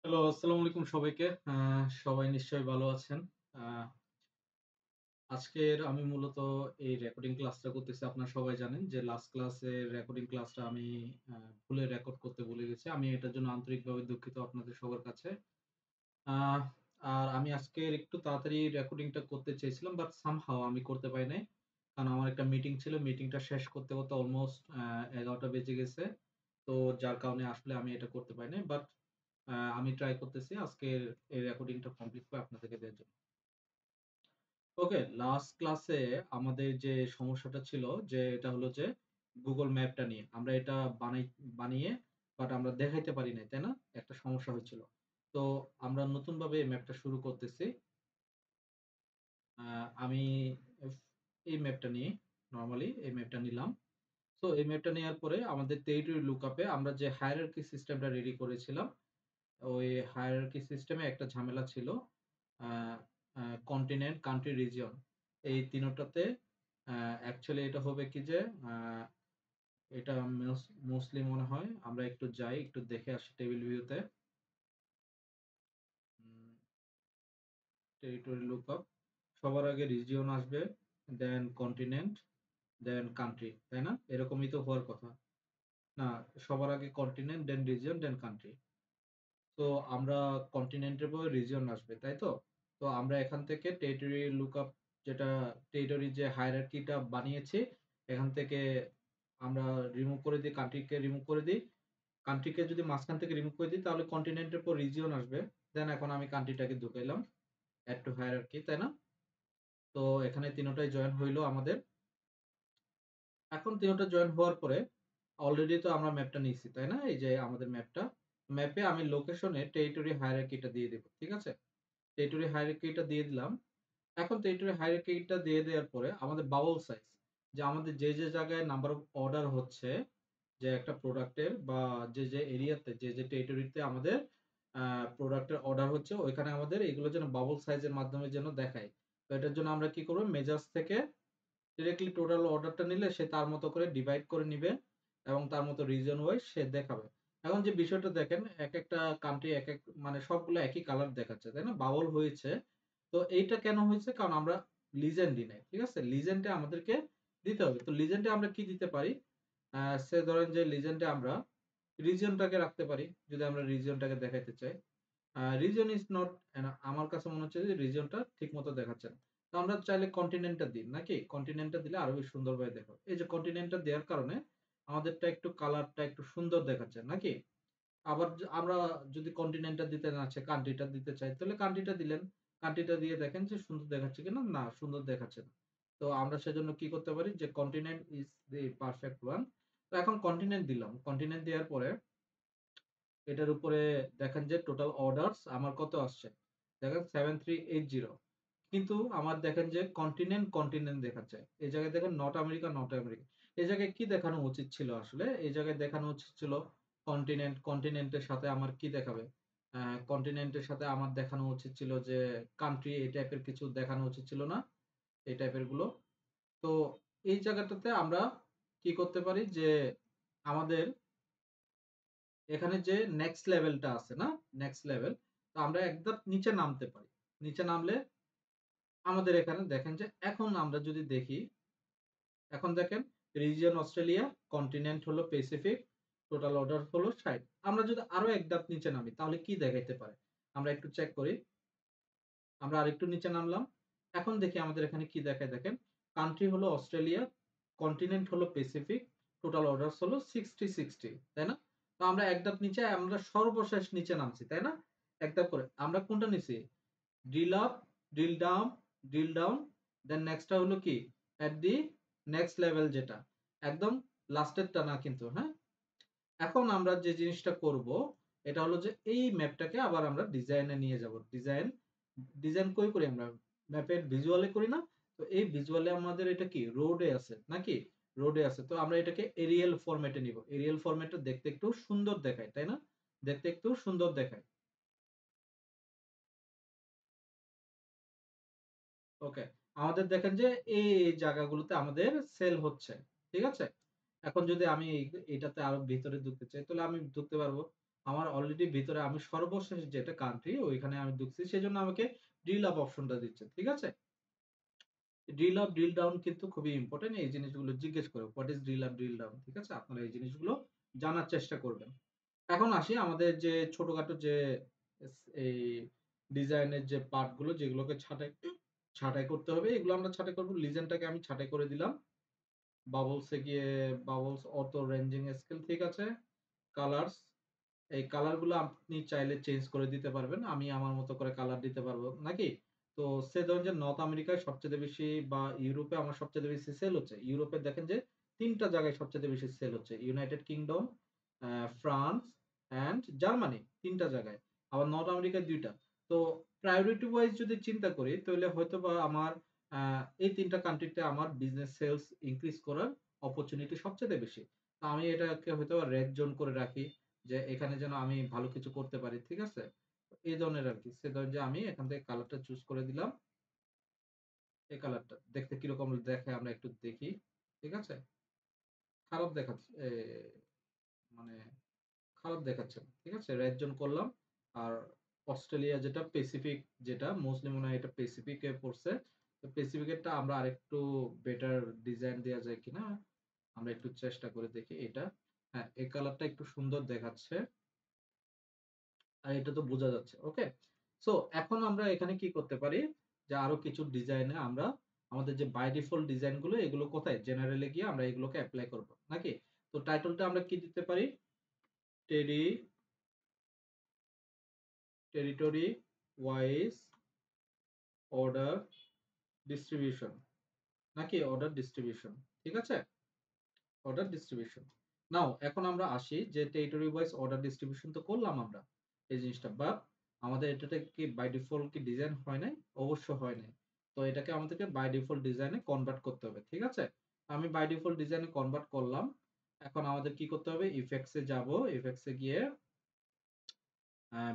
Hello, আসসালামু আলাইকুম সবাইকে। সবাই নিশ্চয়ই ভালো আছেন। আ আজকের আমি মূলত এই রেকর্ডিং ক্লাসটা করতেছি। আপনারা সবাই জানেন যে লাস্ট ক্লাসের রেকর্ডিং ক্লাসটা আমি আ ভুলে রেকর্ড করতে ভুলে গেছি। আমি এটার জন্য আন্তরিকভাবে দুঃখিত আপনাদের সবার কাছে। আ আর আমি আজকের একটু তাড়াতাড়ি রেকর্ডিংটা করতে চেয়েছিলাম বাট সামহাউ আমি করতে পারি নাই। কারণ আমার একটা মিটিং ছিল। মিটিংটা শেষ করতে অলমোস্ট ১১টা বেজে গেছে। তো যার কারণে আসলে আমি এটা করতে পারি নাই। বাট আমি ট্রাই করতেছি আজকের এই রেকর্ডিংটা কমপ্লিট করে আপনাদেরকে দেওয়ার জন্য। ওকে, লাস্ট ক্লাসে আমাদের যে সমস্যাটা ছিল যে এটা হলো যে Google ম্যাপটা নিয়ে। আমরা এটা বানিয়ে বাট আমরা দেখাইতে পারি নাই, তাই না? একটা সমস্যা হয়েছিল। তো আমরা নতুনভাবে এই ম্যাপটা শুরু করতেছি। আ আমি এফ এই ম্যাপটা নিয়ে নরমালি এই ম্যাপটা নিলাম। সো এই ম্যাপটা নেয়ার পরে আমাদের টেরিটরি লুকআপ এ আমরা যে হায়ারার্কি সিস্টেমটা রেডি করেছিলাম, ওই হায়ারার্কি সিস্টেমে একটা ঝামেলা ছিল। আ আ কন্টিনেন্ট, কান্ট্রি, রিজিয়ন এই ৩ টাতে অ্যাকচুয়ালি এটা হবে কি যে আ এটা মোস্টলি মনে হয় আমরা একটু যাই, একটু দেখে আসি টেবিল ভিউতে। উম টেরিটরি লুকআপ সবার আগে রিজিয়ন আসবে, দেন কন্টিনেন্ট, দেন কান্ট্রি, তাই না? এরকমই তো হওয়ার কথা। না, সবার আগে কন্টিনেন্ট, দেন রিজিয়ন, দেন কান্ট্রি। তো আমরা কন্টিনেন্টের পরে রিজিয়ন আসবে, তাই তো? তো আমরা এখান থেকে টেরিটরি লুকআপ যেটা টেরিটরি যে হায়ারার্কিটা বানিয়েছি, এখান থেকে আমরা রিমুভ করে দিই, কান্ট্রিকে রিমুভ করে দিই। কান্ট্রিকে যদি মাঝখান থেকে রিমুভ করে দিই তাহলে কন্টিনেন্টের পর রিজিয়ন আসবে। দেন এখন আমি কান্ট্রিটাকে ঢুকাইলাম। এড টু হায়ারার্কি, তাই না? তো এখানে ৩ টাই জয়েন হইল আমাদের। এখন ৩ টা জয়েন হওয়ার পরে অলরেডি তো আমরা ম্যাপটা নিয়েছি, তাই না? এই যে আমাদের ম্যাপটা। ম্যাপে আমি লোকেশনে টেরিটরি হায়ারার্কিটা দিয়ে দিব। ঠিক আছে? টেরিটরি হায়ারার্কিটা দিয়ে দিলাম। এখন টেরিটরি হায়ারার্কিটা দিয়ে দেওয়ার পরে আমাদের বাউল সাইজ যে আমাদের যে জায়গায় নাম্বার অফ অর্ডার হচ্ছে যে একটা প্রোডাক্টের বা যে এরিয়াতে যে টেরিটরিতে আমাদের প্রোডাক্টের অর্ডার হচ্ছে ওইখানে আমাদের এগুলো যেন বাবল সাইজের মাধ্যমে যেন দেখায়। তো এটার জন্য আমরা কি করব মেজার্স থেকে ডিরেক্টলি টোটাল অর্ডারটা নিলে সে তার মতো করে ডিভাইড করে নিবে এবং তার মতো রিজন ওয়াইজ সে দেখাবে। এখন যে বিষয়টা দেখেন একেকটা কান্ট্রি একেক মানে সবগুলো একই কালার দেখাচ্ছে, তাই না? বাবল হয়েছে। তো এইটা কেন হয়েছে? কারণ আমরা লিজেন্ড দিই নাই। ঠিক আছে? লিজেন্ডে আমাদেরকে দিতে হবে। তো লিজেন্ডে আমরা কি দিতে পারি? সে ধরেন যে লিজেন্ডে আমরা রিজিয়নটাকে রাখতে পারি। যদি আমরা রিজিয়নটাকে দেখাইতে চাই। রিজন ইস নট আমার কাছে মনে হচ্ছে যে রিজনটা ঠিকমতো দেখাচ্ছে না। তো আমরা চাইলে কন্টিনেন্টটা দিই নাকি? কন্টিনেন্টটা দিলে আরো বেশি সুন্দরভাবে দেখাবে। এই যে কন্টিনেন্টটা দেওয়ার কারণে আমাদেরটা একটু কালারটা একটু সুন্দর দেখাচ্ছে নাকি? আবার আমরা যদি কন্টিনেন্টটা দিতে না চাই, কান্ট্রিটা দিতে চাই, তাহলে কান্ট্রিটা দিলেন। কান্ট্রিটা দিয়ে দেখেন যে সুন্দর দেখাচ্ছে কিনা? না, সুন্দর দেখাচ্ছে না। তো আমরা সেজন্য কি করতে পারি যে কন্টিনেন্ট ইস দি পারফেক্ট ওয়ান। তো এখন কন্টিনেন্ট দিলাম। কন্টিনেন্ট দেওয়ার পরে এটার উপরে দেখেন যে টোটাল অর্ডারস আমার কত আসছে? দেখেন 7380 কিন্তু আমার দেখেন যে কন্টিনেন্ট দেখাচ্ছে। এই জায়গায় দেখেন নর্থ আমেরিকা, নর্থ আমেরিকা। এই জায়গায় কি দেখানো উচিত ছিল আসলে? এই জায়গায় দেখানো উচিত ছিল কন্টিনেন্টের সাথে আমার কি দেখাবে? কন্টিনেন্টের সাথে আমার দেখানো উচিত ছিল যে কান্ট্রি এই টাইপের কিছু দেখানো উচিত ছিল না? এই টাইপের গুলো। তো এই জায়গাটাতে আমরা কি করতে পারি যে আমাদের এখানে যে নেক্সট লেভেলটা আছে না? Next level. তো আমরা এক ধাপ নিচে নামতে পারি। নিচে নামলে আমাদের এখানে দেখেন যে এখন আমরা যদি দেখি, এখন দেখেন রিজিয়ন অস্ট্রেলিয়া, কন্টিনেন্ট হলো প্যাসিফিক, টোটাল অর্ডার হলো ৬০। আমরা যদি আরো এক ধাপ নিচে নামি তাহলে কি দেখাইতে পারে? আমরা একটু চেক করি। আমরা আরেকটু নিচে নামলাম। এখন দেখি আমাদের এখানে কি দেখায় দেখেন। কান্ট্রি হলো অস্ট্রেলিয়া, কন্টিনেন্ট হলো প্যাসিফিক, টোটাল অর্ডারস হলো 60, তাই না? তো আমরা এক ধাপ নিচে আমরা সর্বশেষ নিচে নামছি, তাই না? এক ধাপ করে। আমরা কোনটা নিছি? Drill up, drill down, drill down, then নেক্সটটা হলো কি? এট দি নেক্সট লেভেল যেটা। একদম লাস্টেরটা না কিন্তু, হ্যাঁ? এখন আমরা যে জিনিসটা করব এটা হলো যে এই ম্যাপটাকে আবার আমরা ডিজাইনে নিয়ে যাব। ডিজাইন কই করি আমরা? ম্যাপের ভিজুয়ালে করি না? তো এই ভিজুয়ালে আমাদের এটা কি? রোডে আছে নাকি? রোডে আছে। তো আমরা এটাকে এরিয়াল ফরম্যাটে নিব। এরিয়াল ফরম্যাটে দেখতে একটু সুন্দর দেখায়, তাই না? দেখতে একটু সুন্দর দেখায়। ওকে। আমাদের দেখেন যে এই জায়গাগুলোতে আমাদের সেল হচ্ছে। ঠিক আছে? এখন যদি আমি এটাতে আরো ভিতরে ঢুকতে চাই তাহলে আমি ঢুকতে পারবো। আমার অলরেডি ভিতরে আমি সর্বশেষ যেটা কান্ট্রি ওইখানে আমি ঢুকছি, সেজন্য আমাকে ড্রিল আপ অপশনটা দিচ্ছে। ঠিক আছে? ড্রিল আপ ড্রিল ডাউন কিন্তু খুবই ইম্পর্টেন্ট। এই জিনিসগুলো জিজ্ঞেস করে what is drill up drill down. ঠিক আছে? আপনারা এই জিনিসগুলো জানার চেষ্টা করবেন। এখন আসি আমাদের যে ছোটখাটো যে এই ডিজাইনের যে পার্ট গুলো যেগুলোকে ছাঁটাই ছাঁটাই করতে হবে, এগুলো আমরা ছাঁটাই করব। লিজেন্ডটাকে আমি ছাঁটাই করে দিলাম। বাবলসে গিয়ে বাবলস অটো রেঞ্জিং স্কেল, ঠিক আছে? কালারস, এই কালার গুলো আপনি চাইলে চেঞ্জ করে দিতে পারবেন। আমি আমার মতো করে কালার দিতে পারবো নাকি? তো সে ধরুন যে নর্থ আমেরিকায় সবচেয়ে বেশি বা ইউরোপে আমার সবচেয়ে বেশি সেল হচ্ছে। ইউরোপে দেখেন যে ৩ টা জায়গায় সবচেয়ে বেশি সেল হচ্ছে। United kingdom, France and Germany, ৩ টা জায়গায়। আবার নর্থ আমেরিকায় ২ টা। তো প্রায়োরিটি ওয়াইজ যদি চিন্তা করি তাহলে হয়তোবা আমার এই ৩ টা কান্ট্রিতে আমার বিজনেস সেলস ইনক্রিজ করার অপরচুনিটি সবচেয়ে বেশি। তো আমি এটাকে হয়তোবা রেড জোন করে রাখি। যে এখানে যেন আমি ভালো কিছু করতে পারি। ঠিক আছে? এই ধরনের আরকি। সে ধরেন যে আমি এখান থেকে কালারটা চুজ করে দিলাম। এই কালারটা দেখতে কিরকম দেখে আমরা একটু দেখি। ঠিক আছে? খারাপ দেখাচ্ছে মানে খারাপ দেখাচ্ছে না। ঠিক আছে? রেড জোন করলাম। আর অস্ট্রেলিয়া যেটা প্যাসিফিক, যেটা মোস্টলি মনে হয় এটা প্যাসিফিকে পড়ছে। তো প্যাসিফিকেরটা আমরা আরেকটু বেটার ডিজাইন দেয়া যায় কিনা আমরা একটু চেষ্টা করে দেখি এটা। হ্যাঁ, এই কালারটা একটু সুন্দর দেখাচ্ছে। আর এটা তো বোঝা যাচ্ছে। ওকে? সো এখন আমরা এখানে কি করতে পারি? যে আরো কিছু ডিজাইনে আমরা আমাদের যে বাই ডিফল্ট ডিজাইন গুলো এগুলো কোথায়? জেনারেল এ গিয়ে আমরা এগুলোকে এপ্লাই করব। নাকি? তো টাইটেলটা আমরা কি দিতে পারি? টেরি টেরিটরি ওয়াইজ অর্ডার ডিস্ট্রিবিউশন, নাকি অর্ডার ডিস্ট্রিবিউশন। ঠিক আছে? Order distribution. নাও এখন আমরা আসি যে টেরিটরি ওয়াইজ অর্ডার ডিস্ট্রিবিউশন তো করলাম আমরা এই জিনিসটা, বাট আমাদের এটাতে কি বাই ডিফল্ট কি ডিজাইন হয় নাই? অবশ্য হয় নাই। তো এটাকে আমাদেরকে বাই ডিফল্ট ডিজাইনে কনভার্ট করতে হবে। ঠিক আছে? আমি বাই ডিফল্ট ডিজাইনে কনভার্ট করলাম। এখন আমাদের কি করতে হবে? ইফেক্টস এ যাব। ইফেক্টস এ গিয়ে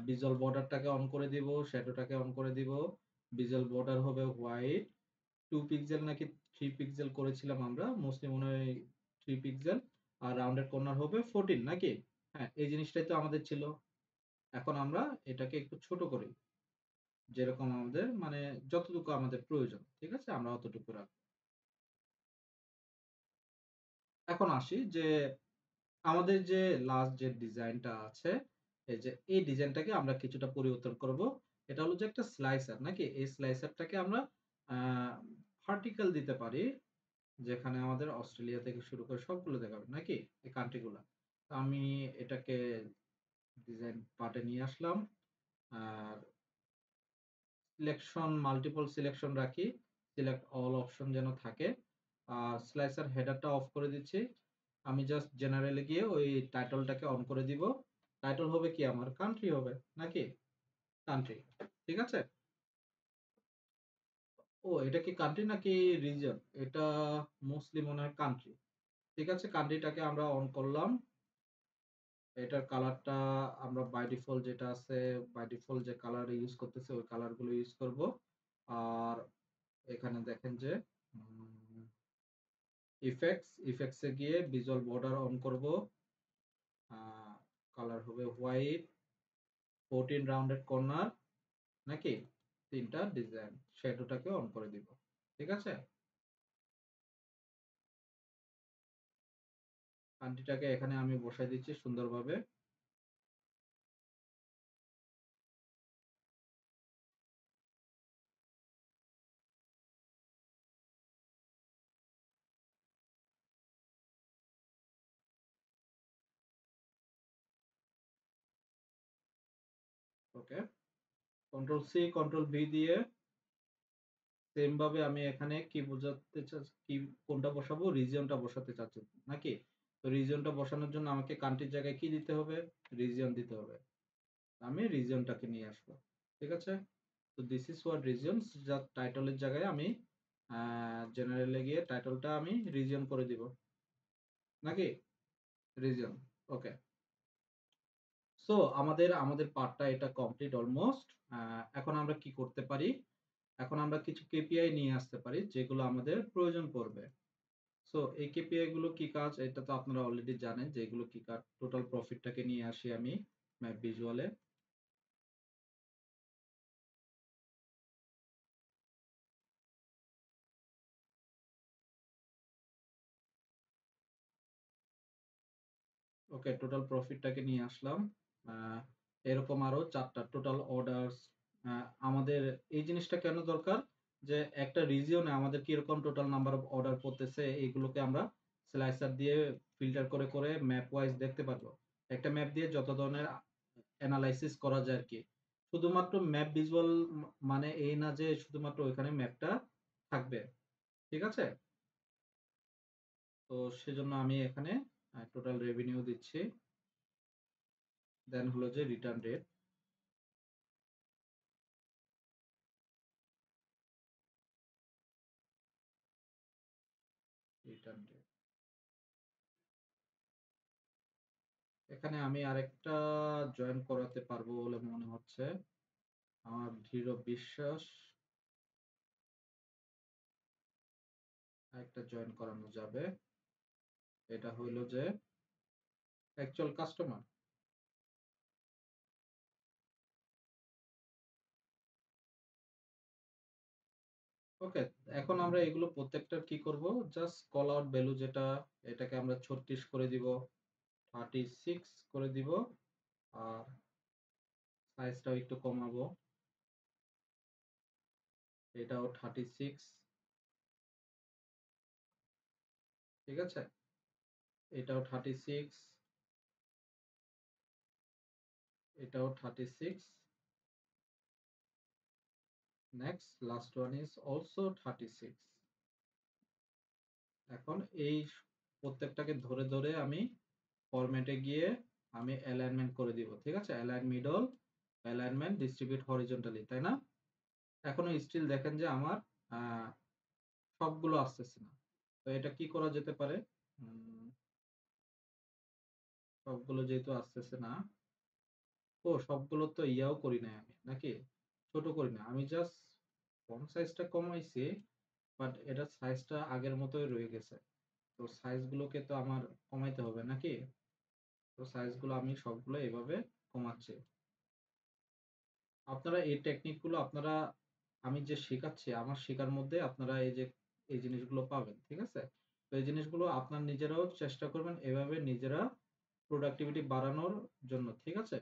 ভিজুয়াল বর্ডারটাকে অন করে দিব, শ্যাডোটাকে অন করে দিব। ভিজুয়াল বর্ডার হবে হোয়াইট, 2 পিক্সেল নাকি 3 পিক্সেল করেছিলাম আমরা। মোস্টলি মনে হয় 3 পিক্সেল। আর রাউন্ডেড কর্নার হবে 14, নাকি? হ্যাঁ, এই জিনিসটাই তো আমাদের ছিল। এখন আমরা এটাকে একটু ছোট করি। যেরকম আমাদের মানে যতটুকু আমাদের প্রয়োজন। ঠিক আছে? আমরা অতটুকু রাখবো। এখন আসি যে আমাদের যে লাস্ট যে ডিজাইনটা আছে, এই যে এই ডিজাইনটাকে আমরা কিছুটা পরিবর্তন করব। এটা হলো যে একটা স্লাইসার, নাকি? এই স্লাইসারটাকে আমরা আ ভার্টিক্যাল দিতে পারি। যেখানে আমাদের অস্ট্রেলিয়া থেকে শুরু করে সবগুলো দেখাবে, নাকি? এই কান্ট্রি গুলা। তো আমি এটাকে ডিজাইন পার্টে নিয়ে আসলাম। আর সিলেকশন মাল্টিপল সিলেকশন রাখি। সিলেক্ট অল অপশন যেন থাকে। আর স্লাইসার হেডারটা অফ করে দিচ্ছি। আমি জাস্ট জেনারেলে গিয়ে ওই টাইটেলটাকে অন করে দিব। টাইটেল হবে কি আমার? কান্ট্রি হবে, নাকি? কান্ট্রি। ঠিক আছে? ও এটা কি কান্ট্রি নাকি রিজন? এটা মোস্টলি মনে হয় কান্ট্রি। ঠিক আছে? কান্ট্রিটাকে আমরা অন করলাম। এটার কালারটা আমরা বাই ডিফল্ট যেটা আছে, বাই ডিফল্ট যে কালার ইউজ করতেছে ওই কালার গুলো ইউজ করব। আর এখানে দেখেন যে ইফেক্টস এ গিয়ে ভিজুয়াল বর্ডার অন করব। কালার হবে হোয়াইট, 14 রাউন্ডেড কর্নার, নাকি? 3টা ডিজাইন। শ্যাডোটাকে অন করে দিব। ঠিক আছে? কান্ট্রিটাকে এখানে আমি বসাই দিচ্ছি সুন্দরভাবে। ওকে, কন্ট্রোল সি কন্ট্রোল ভি দিয়ে সেম ভাবে আমি এখানে কি বোঝাতে চাচ্ছি, কি কোনটা বসাবো? রিজিয়নটা বসাতে চাচ্ছি, নাকি? তো রিজিয়নটা বসানোর জন্য আমাকে কান্ট্রির জায়গায় কি দিতে হবে? রিজিয়ন দিতে হবে। আমি রিজিয়নটাকে নিয়ে আসবো। ঠিক আছে? তো দিস ইজ হোয়াট রিজিয়নস। যা টাইটলের জায়গায় আমি জেনারেলে গিয়ে টাইটলটা আমি রিজিয়ন করে দিব, নাকি? রিজিয়ন। ওকে। সো আমাদের আমাদের পার্টটা এটা কমপ্লিট অলমোস্ট। এখন আমরা কি করতে পারি? এখন আমরা কিছু কেপিআই নিয়ে আসতে পারি যেগুলো আমাদের প্রয়োজন পড়বে। সো এই কেপিআই গুলো কি কাজ? এটা তো আপনারা অলরেডি জানেন যে এগুলো কি কাজ। টোটাল প্রফিটটাকে নিয়ে আসি আমি। ম্যাপ ভিজুয়ালে। ওকে, টোটাল প্রফিটটাকে নিয়ে আসলাম। এরকম আরো 4টা টোটাল অর্ডারস। আমাদের এই জিনিসটা কেন দরকার, যে একটা রিজিয়নে আমাদের কিরকম টোটাল নাম্বার অফ অর্ডার পড়তেছে এগুলোকে আমরা স্লাইসার দিয়ে ফিল্টার করে করে ম্যাপ ওয়াইজ দেখতে পারবো। একটা ম্যাপ দিয়ে যত ধরনের অ্যানালাইসিস করা যায় আর কি। শুধুমাত্র ম্যাপ ভিজুয়াল মানে এই না যে শুধুমাত্র ওইখানে ম্যাপটা থাকবে, ঠিক আছে? তো সেজন্য আমি এখানে টোটাল রেভিনিউ দিচ্ছি, দেন হলো যে রিটার্ন রেট। রিটার্ন রেট এখানে আমি আরেকটা জয়েন করাতে পারবো বলে মনে হচ্ছে, আমার দৃঢ় বিশ্বাস। আরেকটা জয়েন করানো যাবে, এটা হইলো যে অ্যাকচুয়াল কাস্টমার। ওকে, এখন আমরা এগুলো প্রত্যেকটার কি করব, জাস্ট কল আউট ভ্যালু যেটা, এটাকে আমরা 36 করে দিব, 36 করে দিব, আর সাইজটাও একটু কমাবো, এটাও 36, ঠিক আছে? এটাও 36, এটাও 36, next last one is also 36। এখন এই প্রত্যেকটাকে ধরে ধরে আমি ফরম্যাটে গিয়ে আমি অ্যালাইনমেন্ট করে দিব, ঠিক আছে? Align middle, alignment, distribute horizontally, তাই না? এখনো স্টিল দেখেন যে আমার আহ, সবগুলো আসতেছে না। তো এটা কি করা যেতে পারে? সবগুলো যেহেতু আসতেছে না, ও সবগুলো তো ইয়াও করি নাই আমি, নাকি ছোট করি না আমি, জাস্ট ফন্ট সাইজটা কমাইছি, বাট এটার সাইজটা আগের মতোই রয়ে গেছে। তো সাইজগুলোকে তো আমার কমাইতে হবে নাকি? তো সাইজগুলো আমি সবগুলো এভাবে কমাচ্ছি। আপনারা এই টেকনিকগুলো আপনারা, আমি যে শেখাচ্ছি আমার শেখার মধ্যে আপনারা এই যে এই জিনিসগুলো পাবেন, ঠিক আছে? তো এই জিনিসগুলো আপনার নিজেরাও চেষ্টা করবেন এভাবে নিজেরা প্রোডাক্টিভিটি বাড়ানোর জন্য, ঠিক আছে?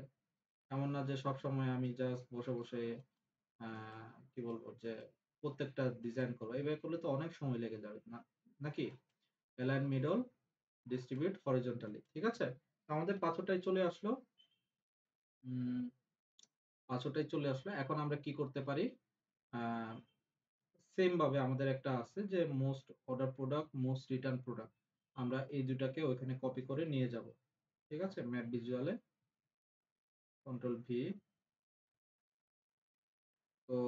এমন না যে সব সময় আমি জাস্ট বসে বসে কি বলবো যে প্রত্যেকটা ডিজাইন করবো, এইভাবে করলে তো অনেক সময় লেগে যাবে না, নাকি? অ্যালাইন মিডল, ডিস্ট্রিবিউট হরিজন্টালি, ঠিক আছে? তো আমাদের পাঁচটাই চলে আসলো। উম, পাঁচটাই চলে আসলো, এখন আমরা কি করতে পারি? সেম ভাবে আমাদের একটা আছে যে most order product, most return product, আমরা এই দুটাকে ওইখানে কপি করে নিয়ে যাব, ঠিক আছে? ম্যাপ ভিজুয়ালে কন্ট্রোল ভি। তো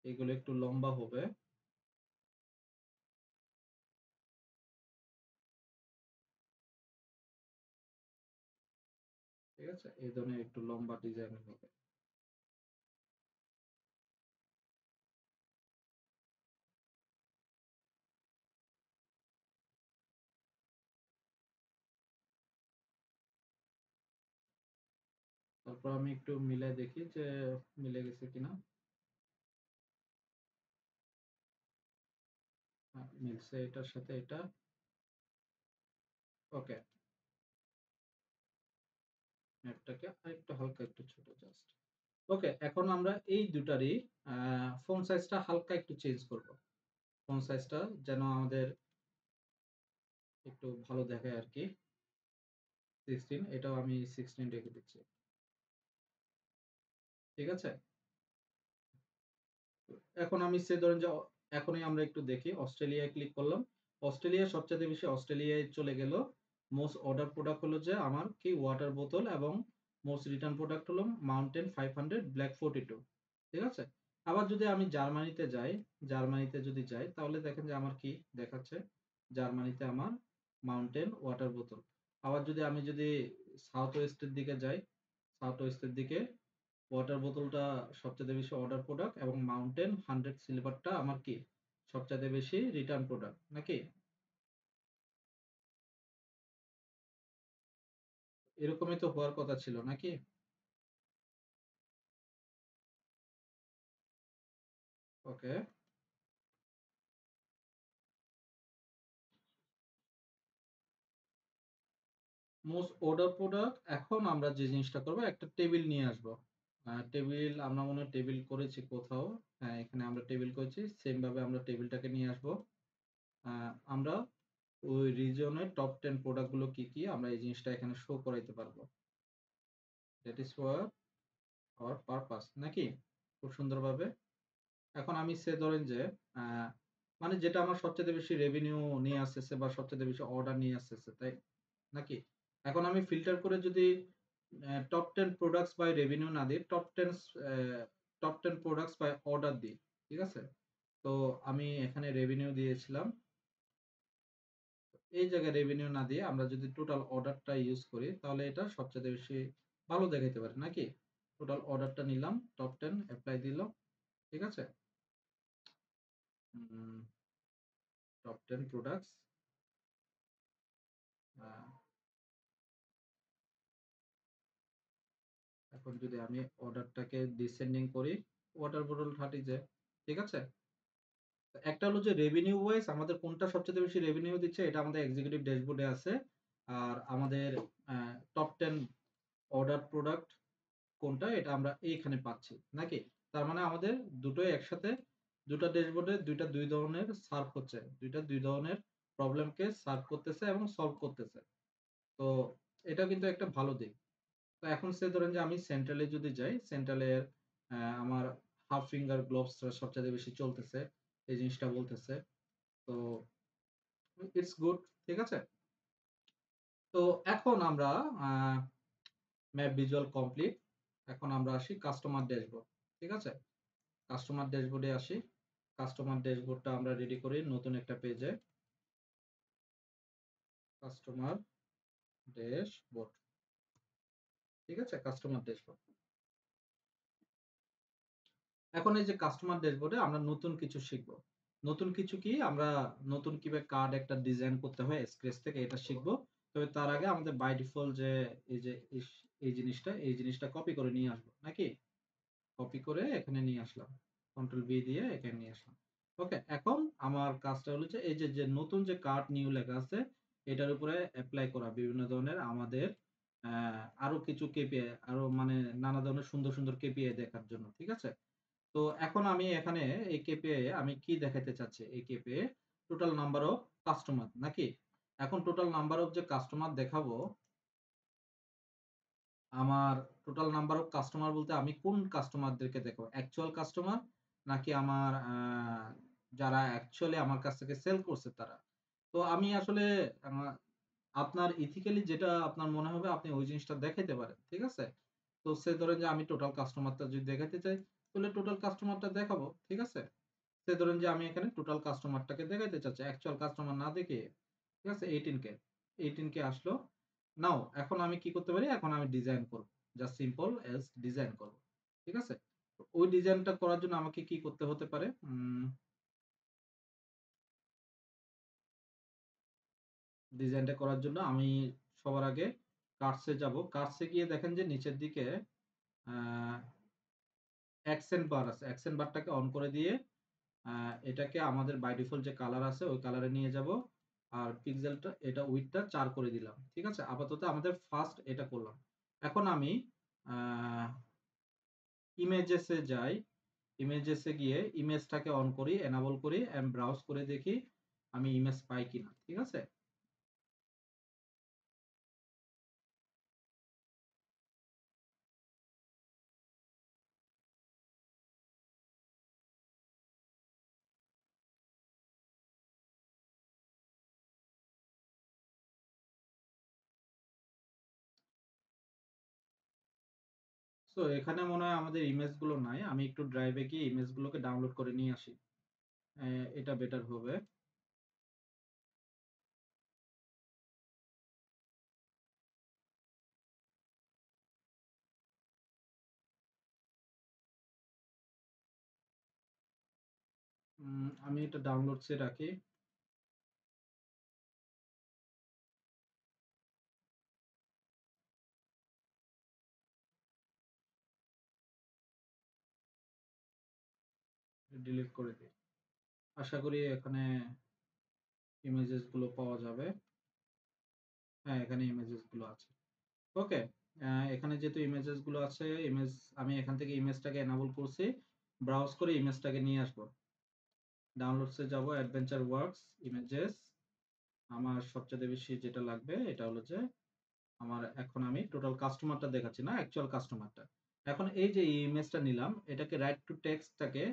এগুলো একটু লম্বা হবে, ঠিক আছে? এই ধরনের একটু লম্বা ডিজাইন হবে। তারপর আমি একটু মিলাই দেখি যে মিলে গেছে কিনা। হ্যাঁ, মিলছে এটার সাথে এটা। ওকে, ম্যাপটাকে আরেকটু হালকা একটু ছোট জাস্ট। ওকে, এখন আমরা এই দুটারই ফোন সাইজটা হালকা একটু চেঞ্জ করব, ফোন সাইজটা যেন আমাদের একটু ভালো দেখায় আর কি। 16, এটাও আমি 16 রেখে দিচ্ছি, ঠিক আছে? এখন আমি সে ধরেন যে এখনই আমরা একটু দেখি, অস্ট্রেলিয়ায় ক্লিক করলাম, অস্ট্রেলিয়া সবচেয়ে বেশি অস্ট্রেলিয়ায় চলে গেল। মোস্ট অর্ডার প্রোডাক্ট হলো যে আমার কি ওয়াটার বোতল, এবং মোস্ট রিটার্ন প্রোডাক্ট হলো মাউন্টেন 500 ব্ল্যাক 42, ঠিক আছে? আবার যদি আমি জার্মানিতে যাই, জার্মানিতে যদি যাই তাহলে দেখেন যে আমার কি দেখাচ্ছে, জার্মানিতে আমার মাউন্টেন ওয়াটার বোতল। আবার যদি আমি যদি সাউথ ওয়েস্টের দিকে যাই, সাউথ ওয়েস্টের দিকে ওয়াটার বোতলটা সবচেয়ে বেশি অর্ডার প্রোডাক্ট, এবং মাউন্টেন 100 সিলভারটা আমার কি সবচেয়ে বেশি রিটার্ন প্রোডাক্ট, নাকি? এরকমই তো হওয়ার কথা ছিল নাকি? ওকে। মোস্ট অর্ডার প্রোডাক্ট, এখন আমরা যে জিনিসটা করব, একটা টেবিল নিয়ে আসব। টেবিল আমরা মনে হয় টেবিল করেছি কোথাও। হ্যাঁ, এখানে আমরা টেবিল করেছি। সেম ভাবে আমরা টেবিলটাকে নিয়ে আসব। আমরা ওই রিজিয়নের টপ 10 প্রোডাক্ট গুলো কি কি আমরা এই জিনিসটা এখানে শো করাইতে পারবো। That is for our purpose নাকি? খুব সুন্দরভাবে। এখন আমি সে ধরেন যে আহ, মানে যেটা আমার সবচেয়ে বেশি রেভিনিউ নিয়ে আসতেছে বা সবচেয়ে বেশি অর্ডার নিয়ে আসতেছে, তাই নাকি? এখন আমি ফিল্টার করে যদি টপ 10 প্রোডাক্টস বাই রেভিনিউ না দিই, টপ 10 প্রোডাক্টস বাই অর্ডার দিই, ঠিক আছে? তো আমি এখানে রেভিনিউ দিয়েছিলাম, এই জায়গায় রেভিনিউ না দিয়ে আমরা যদি টোটাল অর্ডারটা ইউজ করি তাহলে এটা সবচেয়ে বেশি ভালো দেখাইতে পারে নাকি? টোটাল অর্ডারটা নিলাম, টপ 10 অ্যাপ্লাই দিলাম, ঠিক আছে? টপ 10 প্রোডাক্টস, এখন যদি আমি অর্ডারটাকে ডিসেন্ডিং করি, ওয়াটার বোতল 30 যায়, ঠিক আছে? একটা হলো যে রেভিনিউ ওয়াইজ আমাদের কোনটা সবচেয়ে বেশি রেভিনিউ দিচ্ছে, এটা আমাদের এক্সিকিউটিভ ড্যাশবোর্ডে আছে। আর আমাদের টপ 10 অর্ডার প্রোডাক্ট কোনটা, এটা আমরা এইখানে পাচ্ছি নাকি? তার মানে আমাদের দুটোই একসাথে, দুটো ড্যাশবোর্ডে দুই ধরনের সার্ভ হচ্ছে, দুই ধরনের প্রবলেমকে সার্ভ করতেছে এবং সলভ করতেছে। তো এটা কিন্তু একটা ভালো দিক। তো এখন সে ধরেন যে আমি সেন্ট্রালে যদি যাই, সেন্ট্রালের আমার হাফ ফিঙ্গার গ্লোভসটা সবচেয়ে বেশি চলতেছে, এই জিনিসটা বলতেছে। তো ইটস গুড, ঠিক আছে? তো এখন আমরা ম্যাপ ভিজুয়াল কমপ্লিট। এখন আমরা আসি কাস্টমার ড্যাশবোর্ড, ঠিক আছে? কাস্টমার ড্যাশবোর্ডে আসি। কাস্টমার ড্যাশবোর্ডটা আমরা রেডি করি নতুন একটা পেজে। কাস্টমার ড্যাশবোর্ড, ঠিক আছে? Customer dashboard. এখন এই যে কাস্টমার ড্যাশবোর্ডে আমরা নতুন কিছু শিখবো। নতুন কিছু কি, আমরা নতুন কিভাবে কার্ড একটা ডিজাইন করতে হয় স্ক্র্যাচ থেকে, এটা শিখবো। তবে তার আগে আমাদের বাই ডিফল্ট যে এই যে এই জিনিসটা কপি করে নিয়ে আসবো নাকি? কপি করে এখানে নিয়ে আসলাম, কন্ট্রোল ভি দিয়ে এখানে নিয়ে আসলাম। ওকে, এখন আমার কাজটা হলো যে এই যে যে নতুন যে কার্ড নিউ লেখা আছে, এটার উপরে অ্যাপ্লাই করা বিভিন্ন ধরনের আমাদের আরো কিছু কেপিআই, আরো মানে নানা ধরনের সুন্দর সুন্দর কেপিআই দেখার জন্য, ঠিক আছে? তো এখন আমি এখানে এই কেপিআই আমি কি দেখাতে চাচ্ছি, এই KPI total number of customer নাকি? এখন টোটাল নাম্বার অফ যে কাস্টমার দেখাবো, আমার টোটাল নাম্বার অফ কাস্টমার বলতে আমি কোন কাস্টমারদেরকে দেখাবো, অ্যাকচুয়াল কাস্টমার নাকি আমার যারা অ্যাকচুয়ালি আমার কাছ থেকে সেল করছে তারা? তো আমি আসলে আপনার ইথিক্যালি যেটা আপনার মনে হবে আপনি ওই জিনিসটা দেখাইতে পারেন, ঠিক আছে? তো সে ধরেন যে আমি টোটাল কাস্টমারটা যদি দেখাতে চাই, তাহলে টোটাল কাস্টমারটা দেখাবো, ঠিক আছে? সে ধরেন যে আমি এখানে টোটাল কাস্টমারটাকে দেখাইতে চাচ্ছি, অ্যাকচুয়াল কাস্টমার না দেখে, ঠিক আছে? 18K, 18K আসলো। নাও এখন আমি কি করতে পারি, এখন আমি ডিজাইন করব, জাস্ট সিম্পল এস ডিজাইন করব, ঠিক আছে? তো ওই ডিজাইনটা করার জন্য আমাকে কি করতে হতে পারে, ডিজাইনটা করার জন্য আমি সবার আগে কার্ডসে যাব। কার্ডসে গিয়ে দেখেন যে নিচের দিকে অ্যাকসেন্ট বার আছে, অ্যাকসেন্ট বারটাকে অন করে দিয়ে এটাকে আমাদের বাই ডিফল্ট যে কালার আছে ওই কালারে নিয়ে যাব। আর পিক্সেলটা এটা উইডথটা 4 করে দিলাম, ঠিক আছে? আপাতত আমাদের ফার্স্ট এটা করলাম। এখন আমি ইমেজেসে যাই, ইমেজেসে গিয়ে ইমেজটাকে অন করি, এনাবল করি এন্ড ব্রাউজ করে দেখি আমি ইমেজ পাই কিনা, ঠিক আছে? সো এখানে মনে হয় আমাদের ইমেজ গুলো নাই, আমি একটু ড্রাইভে গিয়ে ইমেজ গুলোকে ডাউনলোড করে নিয়ে আসি। এটা বেটার হবে। আমি এটা ডাউনলোডসে রাখি। ডিলিট করে দিই। আশা করি এখানে ইমেজেস গুলো পাওয়া যাবে। হ্যাঁ, এখানে ইমেজেস গুলো আছে। ওকে, এখানে যেহেতু ইমেজেস গুলো আছে, আমি এখান থেকে ইমেজটাকে এনাবল করছি। ব্রাউজ করে ইমেজটাকে নিয়ে আসবো। ডাউনলোডসে যাব, অ্যাডভেঞ্চার ওয়ার্কস, ইমেজেস। আমার সবচেয়ে বেশি যেটা লাগবে এটা হলো যে এখন আমি টোটাল কাস্টমারটা দেখাচ্ছি না, অ্যাকচুয়াল কাস্টমারটা। এখন এই যে ইমেজটা নিলাম, এটাকে রাইট টু টেক্সটটাকে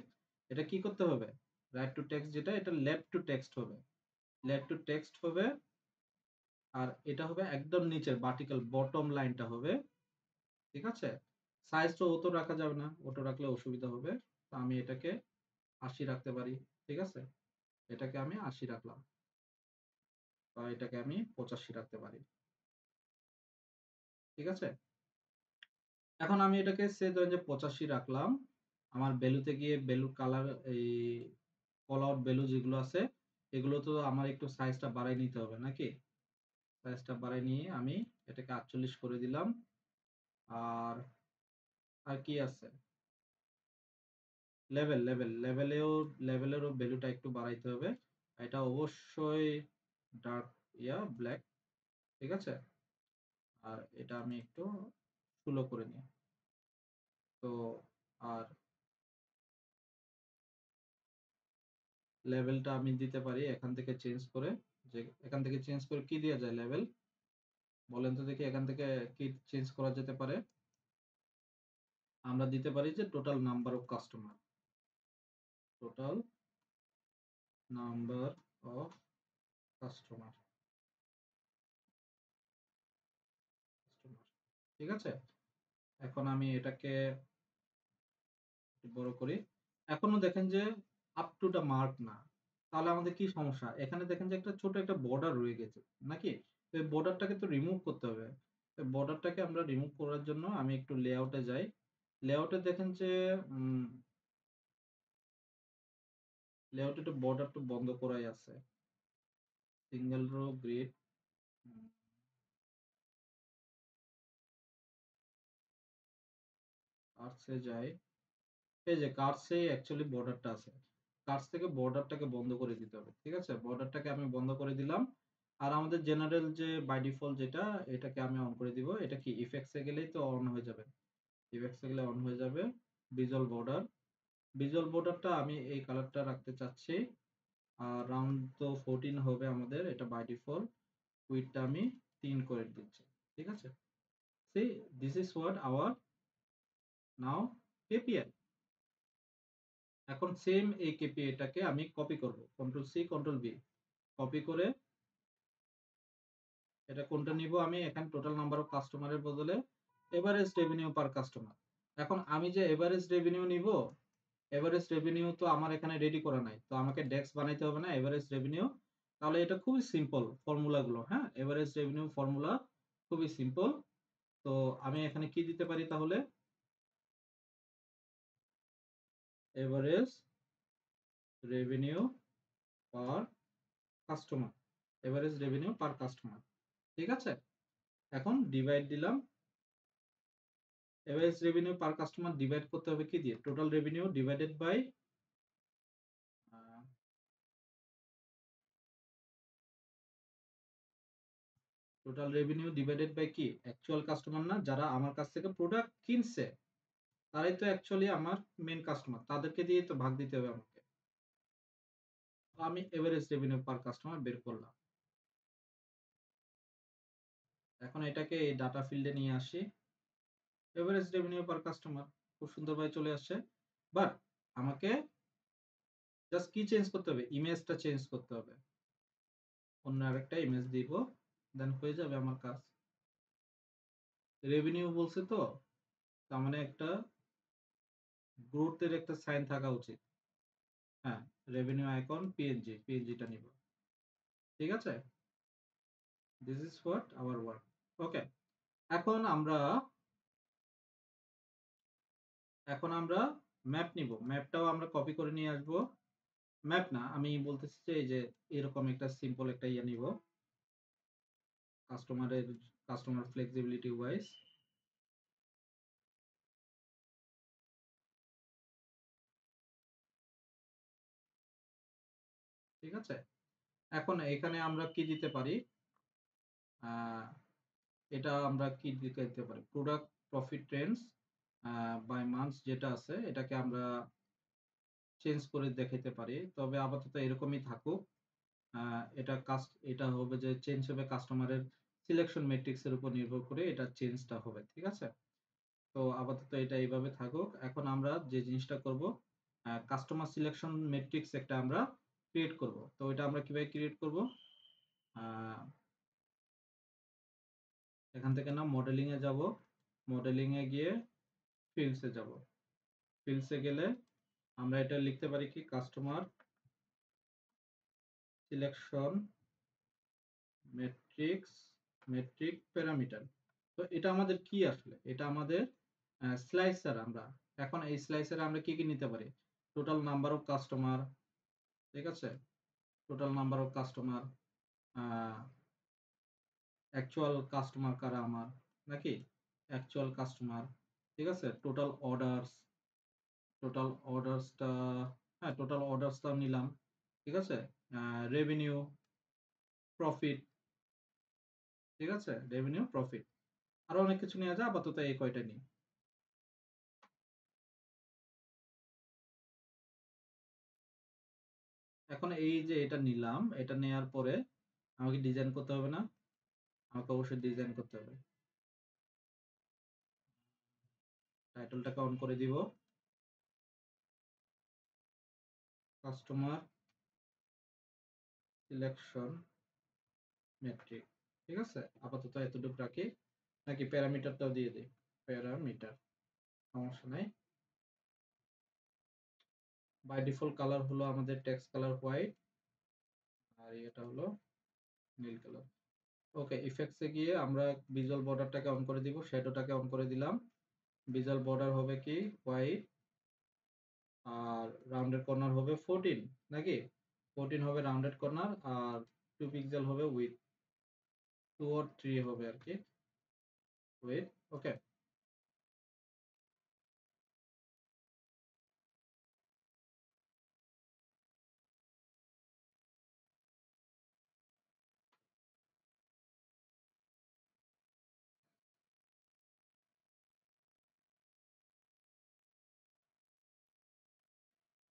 এটা কি করতে হবে? রাইট টু টেক্সট যেটা, এটা লেফট টু টেক্সট হবে। লেফট টু টেক্সট হবে। আর এটা হবে একদম নিচের ভার্টিক্যাল বটম লাইনটা হবে। ঠিক আছে? সাইজটা অত রাখা যাবে না, অত রাখলে অসুবিধা হবে। তো আমি এটাকে ৮০ রাখতে পারি। ঠিক আছে? এটাকে আমি ৮০ রাখলাম, বা এটাকে আমি ৮৫ রাখতে পারি। ঠিক আছে? এখন আমি এটাকে ধরেন যে ৮৫ রাখলাম। আমার ভ্যালুতে গিয়ে ভ্যালু কালার, এই কল আউট ভ্যালু যেগুলো আছে, এগুলো তো আমার একটু সাইজটা বাড়াই নিতে হবে নাকি? সাইজটা বাড়াই নিয়ে আমি এটাকে ৪৮ করে দিলাম। আর আর কি আছে? লেভেলেরও ভ্যালুটা একটু বাড়াইতে হবে। এটা অবশ্যই ডার্ক ব্ল্যাক। ঠিক আছে? আর এটা আমি একটু স্লো করে নিই। তো আর লেভেলটা আমি দিতে পারি এখান থেকে চেঞ্জ করে। যে এখান থেকে চেঞ্জ করে কি দেওয়া যায় লেভেল? বলেন তো দেখি, এখান থেকে কি চেঞ্জ করা যেতে পারে? আমরা দিতে পারি যে total number of customer. Total number of customer. ঠিক আছে? এখন আমি এটাকে একটু বড় করি। এখনো দেখেন যে আপ টু দা মার্ক না। তাহলে আমাদের কি সমস্যা? এখানে দেখেন যে একটা ছোট একটা বর্ডার রয়ে গেছে নাকি? তো এই বর্ডারটাকে তো রিমুভ করতে হবে। বর্ডারটাকে আমরা রিমুভ করার জন্য আমি একটু লেআউটে যাই। লেআউটে দেখেন যে লেআউটে একটু বর্ডারটা বন্ধ করাই আছে। সিঙ্গেল রো গ্রিড, কার্সে যাই। এই যে কার্সে অ্যাকচুয়ালি বর্ডারটা আছে। কার্স থেকে বর্ডারটাকে বন্ধ করে দিতে হবে। ঠিক আছে? বর্ডারটাকে আমি বন্ধ করে দিলাম। আর আমাদের জেনারেল যে বাই ডিফল্ট যেটা, এটাকে আমি অন করে দিব। এটা কি ইফেক্টস এ গেলেই তো অন হয়ে যাবে। ইফেক্টস এ গেলে অন হয়ে যাবে। Visual border. ভিজুয়াল বর্ডারটা আমি এই কালারটা রাখতে চাচ্ছি। আর রাউন্ড তো 14 হবে আমাদের, এটা বাই ডিফল্ট। উইডথটা আমি 3 করে দিচ্ছি। ঠিক আছে? See, this is what our now KPI. এখন সেম এই কেপিআইটাকে আমি কপি করব। Control C control V copy করে এটা কোনটা নিব? আমি এখানে টোটাল নাম্বার অফ কাস্টমারের বদলে এভারেজ রেভিনিউ পার কাস্টমার। এখন আমি যে এভারেজ রেভিনিউ নিব, এভারেজ রেভিনিউ তো আমার এখানে রেডি করা নাই, তো আমাকে ডেক্স বানাইতে হবে না এভারেজ রেভিনিউ। তাহলে এটা খুবই সিম্পল ফর্মুলা গুলো। হ্যাঁ, এভারেজ রেভিনিউ ফর্মুলা খুবই সিম্পল। তো আমি এখানে কি দিতে পারি তাহলে? এভারেজ রেভিনিউ পার কাস্টমার। এভারেজ রেভিনিউ পার কাস্টমার। ঠিক আছে? এখন ডিভাইড দিলাম। এভারেজ রেভিনিউ পার কাস্টমার ডিভাইড করতে হবে কি দিয়ে? টোটাল রেভিনিউ ডিভাইডেড বাই কি অ্যাকচুয়াল কাস্টমার, না যারা আমার কাছ থেকে প্রোডাক্ট কিনছে, তারাই তো অ্যাকচুয়ালি আমার মেন কাস্টমার, তাদেরকে দিয়ে তো ভাগ দিতে হবে আমাকে। তো আমি এভারেজ রেভিনিউ পার কাস্টমার বের করলাম। এখন এটাকে এই ডাটা ফিল্ডে নিয়ে আসি। এভারেজ রেভিনিউ পার কাস্টমার খুব সুন্দরভাবে চলে আসছে। বাট আমাকে জাস্ট কি চেঞ্জ করতে হবে? ইমেজটা চেঞ্জ করতে হবে। অন্য আরেকটা ইমেজ দিব, দেন হয়ে যাবে আমার কাজ। রেভিনিউ বলছে তো, তার মানে একটা গ্রোথের একটা সাইন থাকা উচিত। হ্যাঁ, রেভিনিউ আইকন পিএনজিটা নিব। ঠিক আছে? This is what our work. Okay, এখন আমরা এখন আমরা ম্যাপ নিব। ম্যাপটাও আমরা কপি করে নিয়ে আসব। ম্যাপ না, আমি বলতেছি যে এই যে এরকম একটা সিম্পল একটা ইয়ে নিব, কাস্টমারের কাস্টমার ফ্লেক্সিবিলিটি ওয়াইজ। ঠিক আছে? এখন এখানে আমরা কি দিতে পারি? আ এটা আমরা কি দিতে পারি? Product profit trends by months যেটা আছে এটাকে আমরা চেঞ্জ করে দেখাইতে পারি। তবে আপাতত এরকমই থাকুক। আ এটা হবে যে চেঞ্জ হবে কাস্টমারের সিলেকশন মেট্রিক্স এর উপর নির্ভর করে এটা চেঞ্জটা হবে। ঠিক আছে? তো আপাতত এটা এইভাবে থাকুক। এখন আমরা যে জিনিসটা করব কাস্টমার সিলেকশন মেট্রিক্স একটা আমরা ক্রিয়েট করব। তো এটা আমরা কিভাবে ক্রিয়েট করব? আ এখান থেকে না মডেলিং এ যাব। মডেলিং এ গিয়ে ফিল্ডস এ যাব। ফিল্ডস এ গেলে আমরা এটা লিখতে পারি কি customer selection metrics metric parameter. তো এটা আমাদের কি আসলে? এটা আমাদের স্লাইসার আমরা। এখন এই স্লাইসারে আমরা কি নিতে পারি? টোটাল নাম্বার অফ কাস্টমার, ঠিক আছে? Total number of customer, a actual customer কারা আমার, নাকি? অ্যাকচুয়াল কাস্টমার, ঠিক আছে? টোটাল অর্ডারসটা হ্যাঁ, টোটাল অর্ডারসটাও নিলাম। ঠিক আছে? আ রেভিনিউ, প্রফিট, ঠিক আছে? Revenue, profit. আরো অনেক কিছু নেয়া যায়। আপাতত এই কয়টা নিই। এখন এই যে এটা নিলাম, এটা নেয়ার পরে আমাকে ডিজাইন করতে হবে না? আমাকে অবশ্যই ডিজাইন করতে হবে। টাইটেলটাকে অন করে দিব। Customer selection metric. ঠিক আছে? আপাতত এতটুকু রাখি। নাকি প্যারামিটারটাও দিয়ে দেই? প্যারামিটার। সমস্যা নাই। বাই ডিফল্ট কালার হলো আমাদের টেক্সট কালার হোয়াইট আর এটা হলো নীল কালার। ওকে, ইফেক্টস এ গিয়ে আমরা ভিজুয়াল বর্ডারটাকে অন করে দিব, শ্যাডোটাকে অন করে দিলাম। ভিজুয়াল বর্ডার হবে কি হোয়াইট আর রাউন্ডেড কর্নার হবে 14 নাকি? 14 হবে রাউন্ডেড কর্নার আর 2 পিক্সেল হবে উইথ 2 or 3 হবে আরকি উইথ। ওকে।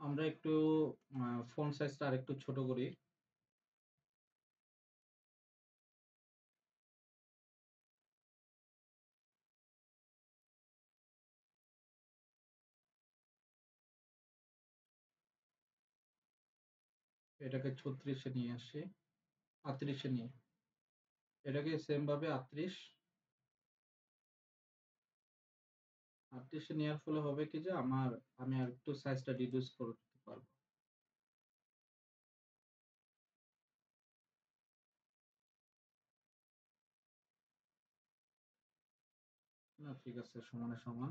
আমরা একটু ফন্ট সাইজটা আরেকটু ছোট করি। এটাকে 36 এ নিয়ে আসি। 38 এ নিই। এটাকে সেম ভাবে 38 এ নেওয়ার ফলে হবে কি যে আমি আরেকটু সাইজটা রিডিউস করতে পারবো। না ঠিক আছে, সমানে সমান।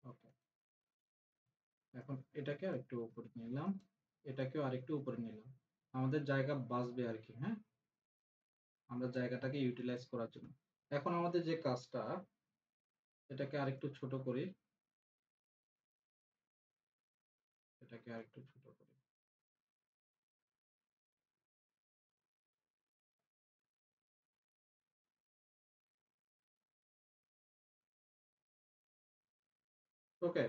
ওকে। এখন এটাকে আরেকটু উপরে নিলাম। এটাকেও আরেকটু উপরে নিলাম। আমাদের জায়গা বাঁচবে আরকি, হ্যাঁ? আমরা জায়গাটাকে ইউটিলাইজ করার জন্য। এখন আমাদের যে কাজটা, এটাকে আরেকটু ছোট করি। এটাকে আরেকটু ছোট করি। ওকে।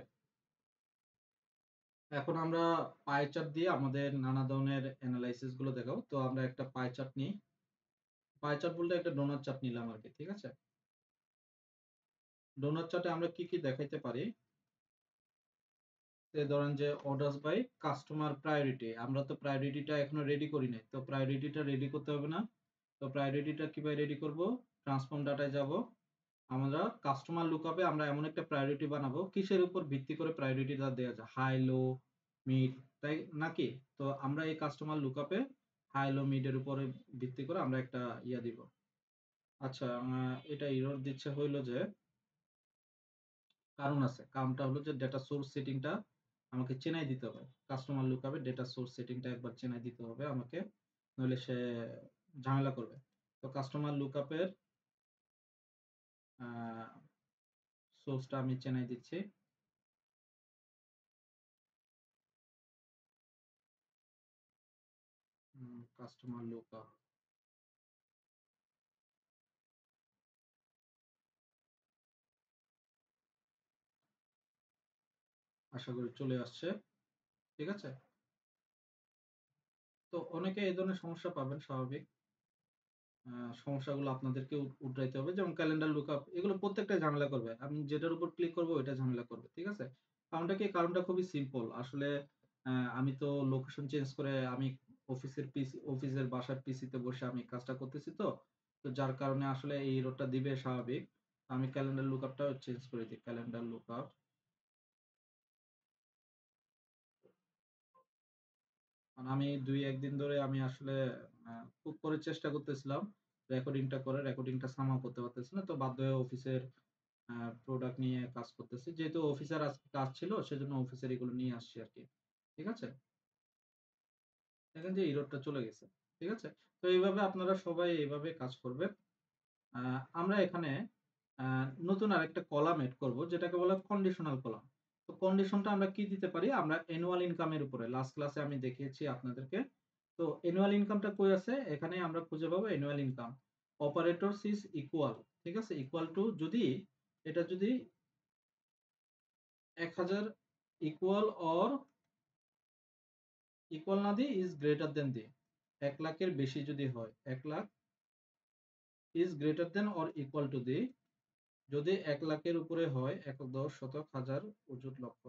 এখন আমরা পাই চার্ট দিয়ে আমাদের নানা ধরনের এনালাইসিস গুলো দেখাবো। তো আমরা একটা পাই চার্ট নিই। পাই চার্ট বলতে একটা ডোনাট চার্ট নিলাম আরকি। ঠিক আছে? ডোনাট চার্টে আমরা কি, কি দেখাইতে পারি? এই ধরেন যে অর্ডারস বাই কাস্টমার প্রায়োরিটি। আমরা তো প্রায়োরিটিটা এখনো রেডি করি নাই। তো প্রায়োরিটিটা রেডি করতে হবে না? তো প্রায়োরিটিটা কিভাবে রেডি করব? ট্রান্সফর্ম ডাটায় যাব। আমরা কাস্টমার লুকআপে আমরা এমন একটা প্রায়োরিটি বানাবো কিসের উপর ভিত্তি করে প্রায়োরিটিটা দেওয়া যায়? হাই, লো, মিড, তাই নাকি? তো আমরা এই কাস্টমার লুকআপে হাই, লো, মিড এর উপরে ভিত্তি করে আমরা একটা ইয়া দিব। আচ্ছা, এটা এরর দিচ্ছে হইলো যে কারণ আছে। কারণটা হলো যে ডেটা সোর্স সেটিংটা আমাকে চেনাই দিতে হবে। কাস্টমার লুকআপে ডেটা সোর্স সেটিংটা একবার চেনাই দিতে হবে আমাকে। নইলে সে ঝামেলা করবে। তো কাস্টমার লুকআপের সোর্সটা আমি চেনাই দিচ্ছি। Customer lookup. আশা করি চলে আসছে। ঠিক আছে? তো অনেকে এই ধরনের সমস্যা পাবেন, স্বাভাবিক। সমস্যাগুলো আপনাদেরকে উতরাইতে হবে। যেমন ক্যালেন্ডার লুকআপ, এগুলো প্রত্যেকটাই ঝামেলা করবে। আমি যেটার উপর ক্লিক করব ওইটা ঝামেলা করবে। ঠিক আছে? কারণটা কি? কারণটা খুবই সিম্পল। আসলে আমি তো লোকেশন চেঞ্জ করে আমি অফিসের বাসার পিসিতে বসে আমি কাজটা করতেছি তো। তো যার কারণে আসলে এই এররটা দিবে, স্বাভাবিক। আমি ক্যালেন্ডার লুকআপটাও চেঞ্জ করে দিই। Calendar lookup. মানে আমি ২-১ দিন ধরে আমি আসলে খুব করে চেষ্টা করতেছিলাম রেকর্ডিংটা সামহাও করতে পারতেছি না। তো বাধ্য হয়ে অফিসের প্রোডাক্ট নিয়ে কাজ করতেছি। যেহেতু অফিসের আজকে কাজ ছিল সেজন্য অফিসের এগুলো নিয়ে আসছি আরকি। ঠিক আছে? দেখেন যে এররটা চলে গেছে। ঠিক আছে? তো এইভাবে আপনারা সবাই এভাবে কাজ করবেন। আ আমরা এখানে আ নতুন আরেকটা কলাম এড করব যেটাকে বলা হয় কন্ডিশনাল কলাম। তো কন্ডিশনটা আমরা কি দিতে পারি? আমরা অ্যানুয়াল ইনকাম এর উপরে লাস্ট ক্লাসে আমি দেখিয়েছি আপনাদেরকে। তো অ্যানুয়াল ইনকামটা কই আছে? এখানে আমরা খুঁজে পাবো annual income. Operators is equal. ঠিক আছে? ইকুয়াল টু যদি এটা যদি ১,০০০ ইকুয়াল অর ইকুয়াল না দিয়ে ইজ গ্রেটার দেন দিয়ে। ১,০০,০০০ এর বেশি যদি হয়, ১,০০,০০০ is greater than or equal to দিয়ে। যদি ১,০০,০০০ এর উপরে হয়, একক, দশ, শতক, হাজার, অযুত, লক্ষ।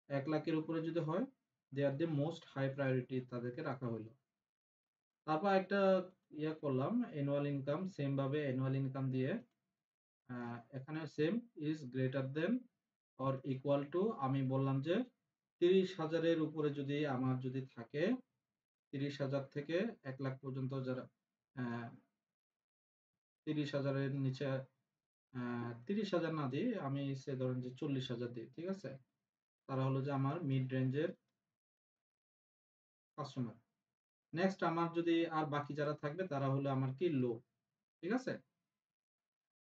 ১,০০,০০০ এর উপরে যদি হয়, দে আর দি মোস্ট হাই প্রায়োরিটি, তাদেরকে রাখা হইলো। তারপর একটা করলাম অ্যানুয়াল ইনকাম, সেম ভাবে অ্যানুয়াল ইনকাম দিয়ে এখানে same is greater than or equal to আমি বললাম যে ৩০,০০০ এর উপরে যদি আমার যদি থাকে, ৩০,০০০ থেকে ১,০০,০০০ পর্যন্ত যারা আ ৩০,০০০ এর নিচে ৩০,০০০ না দিই, আমি সে ধরেন যে ৪০,০০০ দিই। ঠিক আছে? তারা হলো যে আমার মিড রেঞ্জের কাস্টমার। নেক্সট আমার যদি আর বাকি যারা থাকবে তারা হলো আমার কি লো। ঠিক আছে?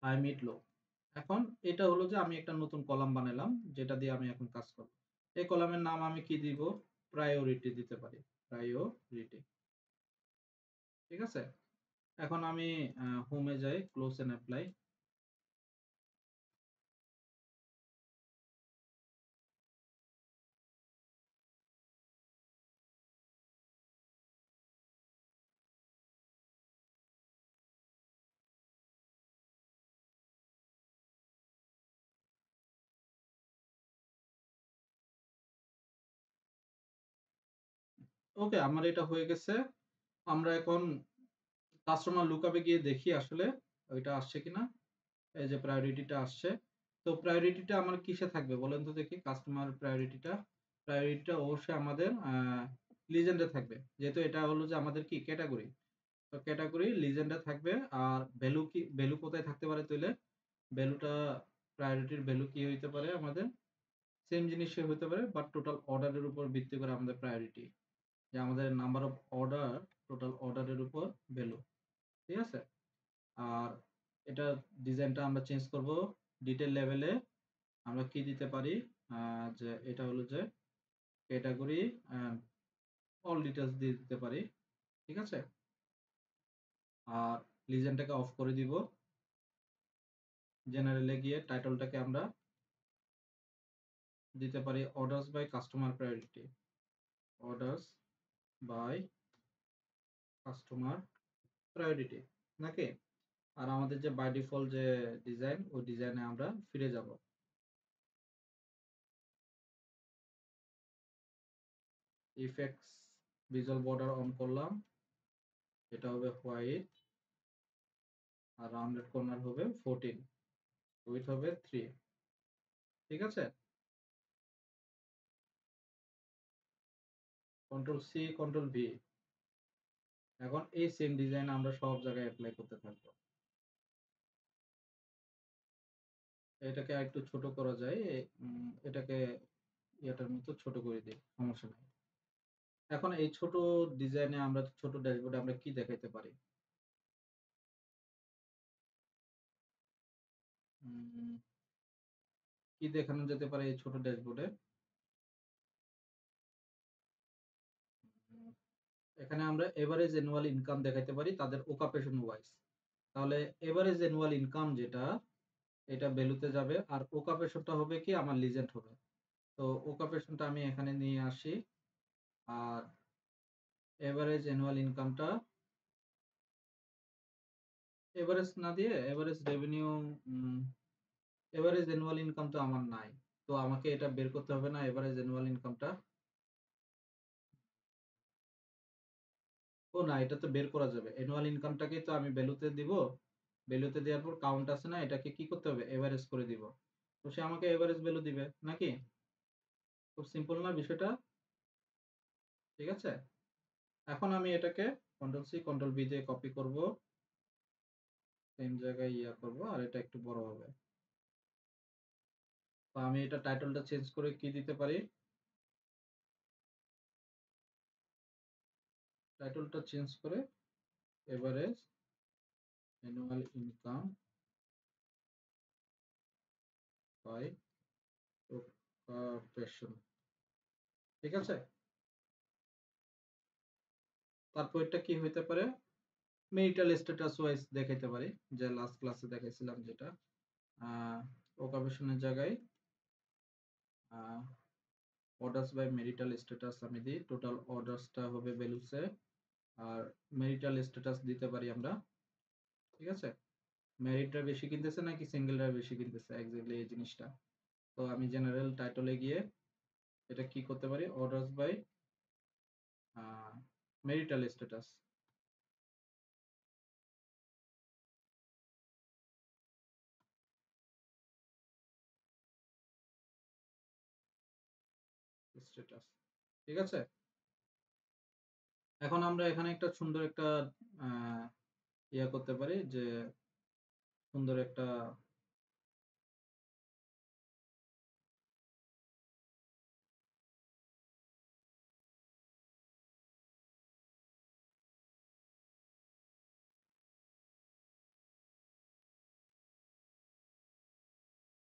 হাই, মিড, লো। এখন এটা হলো যে আমি একটা নতুন কলাম বানাইলাম যেটা দিয়ে আমি এখন কাজ করব। এই কলামের নাম আমি কি দিব? প্রায়োরিটি দিতে পারি। প্রায়োরিটি। ঠিক আছে? এখন আমি হোমে যাই, ক্লোজ এন্ড এপ্লাই। ওকে, আমার এটা হয়ে গেছে। আমরা এখন কাস্টমার লুকআপে গিয়ে দেখি আসলে ওইটা আসছে কিনা। এই যে প্রায়োরিটিটা আসছে। তো প্রায়োরিটিটা আমার কিসে থাকবে বলেন তো দেখি? কাস্টমার প্রায়োরিটিটা অবশ্যই আমাদের লিজেন্ডে থাকবে। যেহেতু এটা হলো যে আমাদের কি ক্যাটেগরি। তো ক্যাটেগরি লিজেন্ডে থাকবে। আর ভ্যালু কোথায় থাকতে পারে তাইলে? ভ্যালুটা প্রায়োরিটির ভ্যালু কি হইতে পারে আমাদের? সেম জিনিসই হইতে পারে বাট টোটাল অর্ডারের উপর ভিত্তি করে আমাদের প্রায়োরিটি। যে আমাদের নাম্বার অফ অর্ডার, টোটাল অর্ডারের উপর ভ্যালু। ঠিক আছে? আর এটা ডিজাইনটা আমরা চেঞ্জ করব। ডিটেইল লেভেলে আমরা কি দিতে পারি? যে এটা হলো যে ক্যাটেগরি অ্যান্ড অল ডিটেইলস দিয়ে দিতে পারি। ঠিক আছে? আর লিজেন্ডটাকে অফ করে দিব। জেনারেলে গিয়ে টাইটেলটাকে আমরা দিতে পারি orders by customer priority. Orders by customer priority. নাকি? আর আমাদের যে বাই ডিফল্ট যে ডিজাইন, ওই ডিজাইনে আমরা ফিরে যাব। ইফেক্টস, ভিজুয়াল বর্ডার অন করলাম। এটা হবে হোয়াইট। আর রাউন্ডেড কর্নার হবে 14, উইডথ হবে 3। ঠিক আছে? Control C, control V. এখন এই সেম ডিজাইন আমরা সব জায়গায় এপ্লাই করতে থাকবো। এটাকে আরেকটু ছোট করা যায়। এটাকে ইয়াটার মতো ছোট করে দিই, সমস্যা নাই। এখন এই ছোট ডিজাইনে আমরা ছোট ড্যাশবোর্ডে আমরা কি দেখাইতে পারি? উম, কি দেখানো যেতে পারে এই ছোট ড্যাশবোর্ডে? এখানে আমরা এভারেজ অ্যানুয়াল ইনকাম দেখাইতে পারি তাদের ওকাপেশন ওয়াইজ। তাহলে এভারেজ অ্যানুয়াল ইনকাম যেটা, এটা ভ্যালুতে যাবে, আর ওকাপেশনটা হবে কি আমার লিজেন্ড হবে। তো ওকাপেশনটা আমি এখানে নিয়ে আসি, আর এভারেজ অ্যানুয়াল ইনকামটা এভারেজ না দিয়ে average revenue, average annual income তো আমার নাই, তো আমাকে এটা বের করতে হবে না এভারেজ অ্যানুয়াল ইনকামটা। ও না, এটা তো বের করা যাবে, অ্যানুয়াল ইনকামটাকে তো আমি ভ্যালুতে দিব, ভ্যালুতে দেওয়ার পর কাউন্ট আছে না, এটাকে কি করতে হবে এভারেজ করে দিব, তো সে আমাকে এভারেজ ভ্যালু দিবে নাকি। খুব সিম্পল না বিষয়টা? ঠিক আছে, এখন আমি এটাকে কন্ট্রোল সি কন্ট্রোল ভি দিয়ে কপি করব, সেম জায়গায় ইয়া করব, আর এটা একটু বড় হবে। তো আমি এটা টাইটেলটা চেঞ্জ করে কি দিতে পারি, টাইটেলটা চেঞ্জ করে average annual income by occupation. ঠিক আছে, তারপর এটা কি হইতে পারে, মেরিটাল স্ট্যাটাস ওয়াইজ দেখাইতে পারি, যে লাস্ট ক্লাসে দেখাইছিলাম যেটা, অকুপেশনের জায়গায় অর্ডারস বাই মেরিটাল স্ট্যাটাস আমি দিই, টোটাল অর্ডারসটা হবে ভ্যালুসে, আর মেরিটাল স্ট্যাটাস দিতে পারি আমরা। ঠিক আছে, মেরিটরা বেশি কিনতেছে নাকি সিঙ্গেলরা বেশি কিনতেছে, এক্স্যাক্টলি এই জিনিসটা। তো আমি জেনারেল টাইটলে গিয়ে এটা কি করতে পারি, orders by marital status status. ঠিক আছে, এখন আমরা এখানে একটা সুন্দর একটা আহ, ইয়া করতে পারি, যে সুন্দর একটা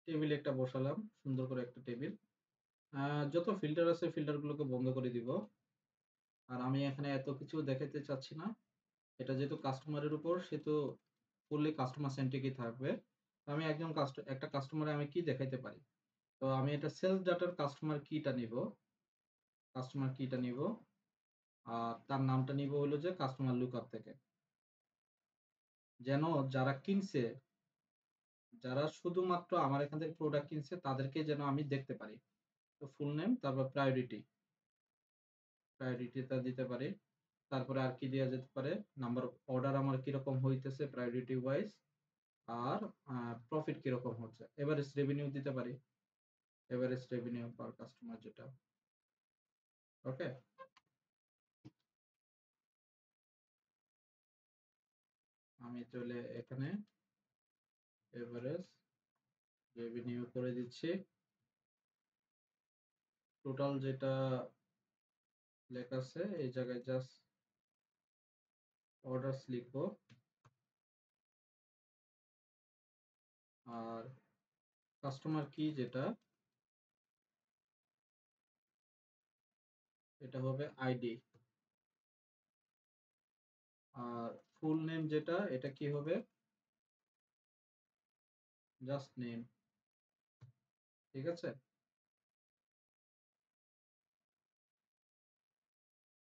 টেবিল একটা বসালাম, সুন্দর করে একটা টেবিল। যত ফিল্টার আছে ফিল্টার গুলোকে বন্ধ করে দিব, আর আমি এখানে এত কিছু দেখাতে চাচ্ছি না, এটা যেহেতু কাস্টমারের উপর, সে তো ফুললি কাস্টমার সেন্ট্রিকই থাকবে। তো আমি একজন একটা কাস্টমারে আমি কি দেখাইতে পারি, তো আমি এটা সেলস ডাটার কাস্টমার কিটা নিব, আর তার নামটা নিব হলো যে কাস্টমার লুকআপ থেকে, যেন যারা কিনছে, যারা শুধুমাত্র আমার এখান থেকে প্রোডাক্ট কিনছে তাদেরকে যেন আমি দেখতে পারি। তো ফুল নেম, তারপর প্রায়োরিটিটা দিতে পারি। তারপরে আর কি দেওয়া যেতে পারে, নাম্বার অফ অর্ডার আমার কিরকম হইতেছে প্রায়োরিটি ওয়াইজ, আর প্রফিট কিরকম হচ্ছে, এভারেজ রেভিনিউ দিতে পারি, এভারেজ রেভিনিউ পার কাস্টমার যেটা। ওকে, আমি চলে এখানে এভারেজ রেভিনিউ করে দিচ্ছি, টোটাল যেটা লেখা আছে এই জায়গায় জাস্ট অর্ডারস লিখবো, আর কাস্টমার কি যেটা, এটা হবে আইডি, আর ফুল নেম যেটা এটা কি হবে, জাস্ট নেম। ঠিক আছে,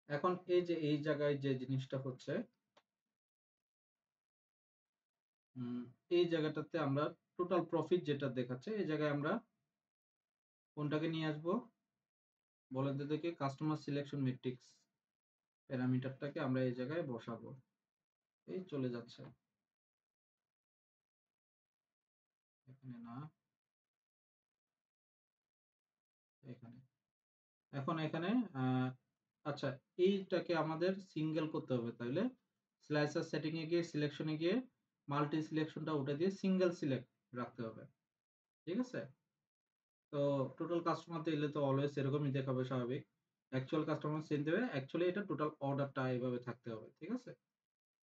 এখন এই যে এই জায়গায় যে জিনিসটা হচ্ছে, উম, এই জায়গাটাতে আমরা টোটাল প্রফিট যেটা দেখাচ্ছে এই জায়গায় আমরা কোনটাকে নিয়ে আসবো, বলেন তো দেখি, কাস্টমার সিলেকশন ম্যাট্রিক্স প্যারামিটারটাকে আমরা এই জায়গায় বসাবো। এই চলে যাচ্ছে, এখানে না, এখানে। এখন এখানে আহ, আচ্ছা, এইটাকে আমাদের সিঙ্গেল করতে হবে, তাইলে স্লাইসার সেটিং এ গিয়ে সিলেকশনে গিয়ে মাল্টি সিলেকশনটা উঠে দিয়ে সিঙ্গেল সিলেক্ট রাখতে হবে। ঠিক আছে, তো টোটাল কাস্টমার দিলে তো অলওয়েজ এরকমই দেখাবে স্বাভাবিক, অ্যাকচুয়াল কাস্টমার সেন্ড দেবে, অ্যাকচুয়ালি এটা টোটাল অর্ডারটা এইভাবে থাকতে হবে। ঠিক আছে,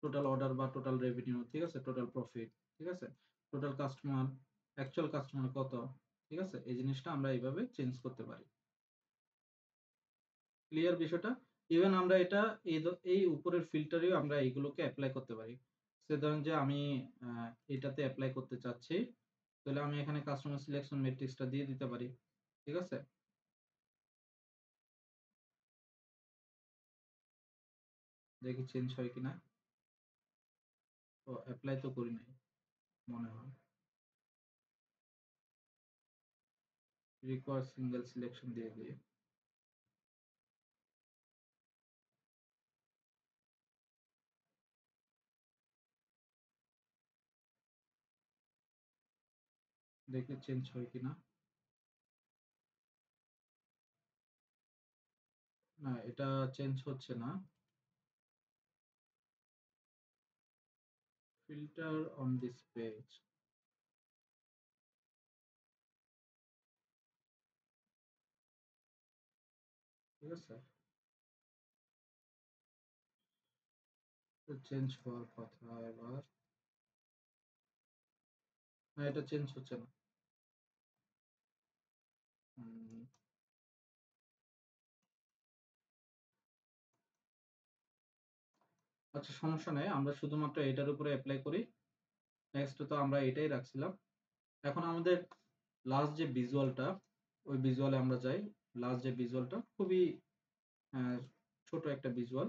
টোটাল অর্ডার বা টোটাল রেভিনিউ, ঠিক আছে, টোটাল প্রফিট, ঠিক আছে, টোটাল কাস্টমার, অ্যাকচুয়াল কাস্টমার কত। ঠিক আছে, এই জিনিসটা আমরা এইভাবে চেঞ্জ করতে পারি। ক্লিয়ার বিষয়টা? ইভেন আমরা এটা এই উপরের ফিল্টারেও আমরা এইগুলোকে অ্যাপ্লাই করতে পারি। সে ধরেন যে আমি এটাতে অ্যাপ্লাই করতে চাচ্ছি, তাহলে আমি এখানে কাস্টমার সিলেকশন ম্যাট্রিক্সটা দিয়ে দিতে পারি। ঠিক আছে? দেখি চেঞ্জ হয় কিনা। তো অ্যাপ্লাই তো করি নাই মনে হয়। রিকোয়ার সিঙ্গেল সিলেকশন দিয়ে দিই। দেখি চেঞ্জ হয় কিনা। না, এটা চেঞ্জ হচ্ছে না। Filter on this page. ঠিক আছে? চেঞ্জ হওয়ার কথা এবার। না, এটা চেঞ্জ হচ্ছে না। হুম, আচ্ছা সমস্যা নাই, আমরা শুধুমাত্র এটার উপরে অ্যাপ্লাই করি। নেক্সট তো আমরা এটাই রাখছিলাম। এখন আমাদের লাস্ট যে ভিজুয়ালটা, ওই ভিজুয়ালে আমরা যাই। লাস্ট যে ভিজুয়ালটা খুবই আহ, ছোট একটা ভিজুয়াল,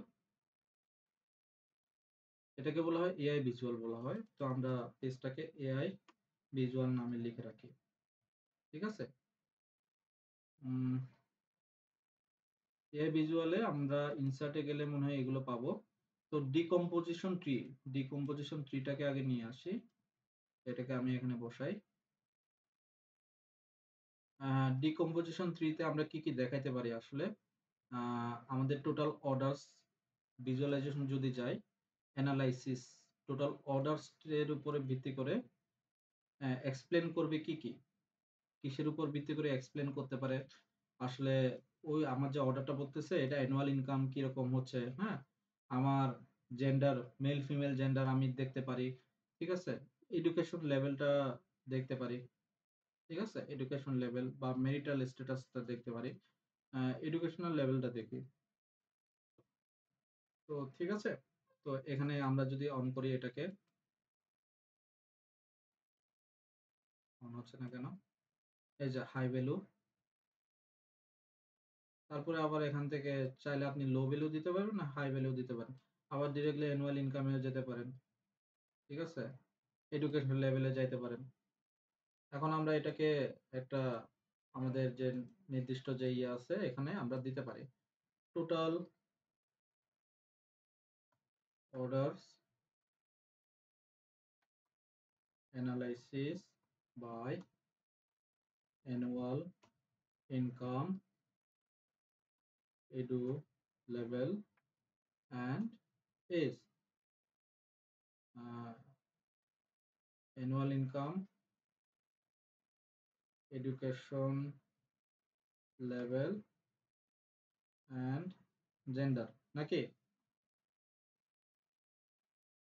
এটাকে বলা হয় এআই ভিজুয়াল বলা হয়। তো আমরা পেজটাকে এআই ভিজুয়াল নামে লিখে রাখি। ঠিক আছে? এআই ভিজুয়ালে আমরা ইনসার্টে গেলে মনে হয় এগুলো পাবো। তো ডিকম্পোজিশন ট্রিটাকে আগে নিয়ে আসি। এটাকে আমি এখানে বসাই। ডিকম্পোজিশন ট্রিতে আমরা কি কি দেখাইতে পারি আসলে। আমাদের টোটাল অর্ডারস ভিজুয়ালাইজেশন যদি যাই, অ্যানালাইসিস টোটাল অর্ডারস এর উপরে ভিত্তি করে এক্সপ্লেন করবে কি কি, কিসের উপর ভিত্তি করে এক্সপ্লেন করতে পারে আসলে। ওই আমার যে অর্ডারটা বলতেছে এটা অ্যানুয়াল ইনকাম কিরকম হচ্ছে, হ্যাঁ, আমার জেন্ডার, মেল ফিমেল জেন্ডার আমি দেখতে পারি। ঠিক আছে? এডুকেশন লেভেলটা দেখতে পারি। ঠিক আছে? এডুকেশন লেভেল বা মেরিটাল স্ট্যাটাসটা দেখতে পারি। এডুকেশনাল লেভেলটা দেখি। তো ঠিক আছে, তো এখানে আমরা যদি অন করি এটাকে, অন হচ্ছে না কেন? এই যে হাই ভ্যালু, তারপরে আবার এখান থেকে চাইলে আপনি লো ভ্যালু দিতে পারবেন না হাই ভ্যালু দিতে পারেন। আবার ডিরেক্টলি অ্যানুয়াল ইনকামে যেতে পারেন। ঠিক আছে? এডুকেশন লেভেলে যাইতে পারেন। এখন আমরা এটাকে একটা আমাদের যে নির্দিষ্ট যে ইয়ে আছে এখানে আমরা দিতে পারি। Total orders analysis by annual income edu level and age. Annual income, education level and gender, নাকি?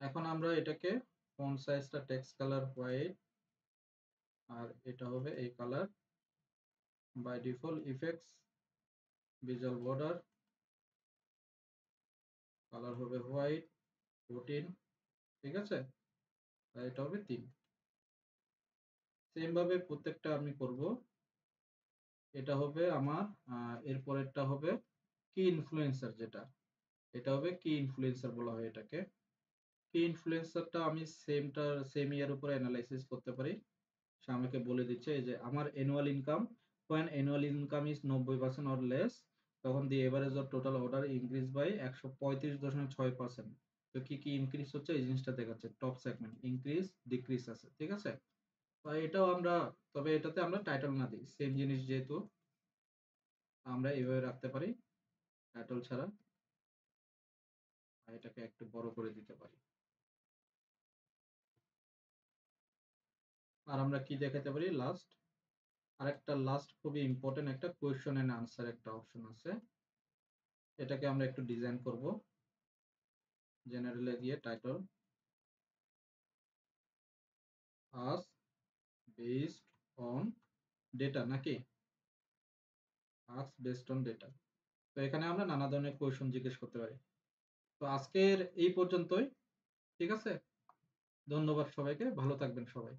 এখন আমরা এটাকে ফন্ট সাইজটা টেক্সট কালার হোয়াইট, আর এটা হবে এই colour. By default effects visual border colour হবে হোয়াইট 14। ঠিক আছে? আর এটা হবে 3। সেম ভাবে প্রত্যেকটা আমি করব। এটা হবে আমার এরপরেরটা হবে কি ইনফ্লুয়েন্সার, যেটা এটা হবে কি ইনফ্লুয়েন্সার বলা হয় এটাকে। কি ইনফ্লুয়েন্সারটা আমি সেম ইয়ার উপরে অ্যানালাইসিস করতে পারি। সে আমাকে বলে দিচ্ছে এই যে আমার annual income, when annual income is 90% or less, তখন the average of total order increase by 135.6%। তো কি কি ইনক্রিজ হচ্ছে এই জিনিসটা দেখাচ্ছে। টপ সেগমেন্ট ইনক্রিজ ডিক্রিজ আছে। ঠিক আছে? তো এটাও আমরা, তবে এটাতে আমরা টাইটেল না দিই, সেম জিনিস যেহেতু আমরা এইভাবে রাখতে পারি টাইটেল ছাড়া। আর এটাকে একটু বড় করে দিতে পারি। আর আমরা কি দেখাতে পারি লাস্ট, আরেকটা লাস্ট খুবই ইম্পর্টেন্ট একটা কোয়েশ্চন এন্ড আনসার একটা অপশন আছে। এটাকে আমরা একটু ডিজাইন করব। জেনারেলে গিয়ে title us based on data, নাকি? আস বেসড অন ডেটা। তো এখানে আমরা নানা ধরনের কোয়েশন জিজ্ঞেস করতে পারি। তো আজকের এই পর্যন্তই। ঠিক আছে? ধন্যবাদ সবাইকে। ভালো থাকবেন সবাই।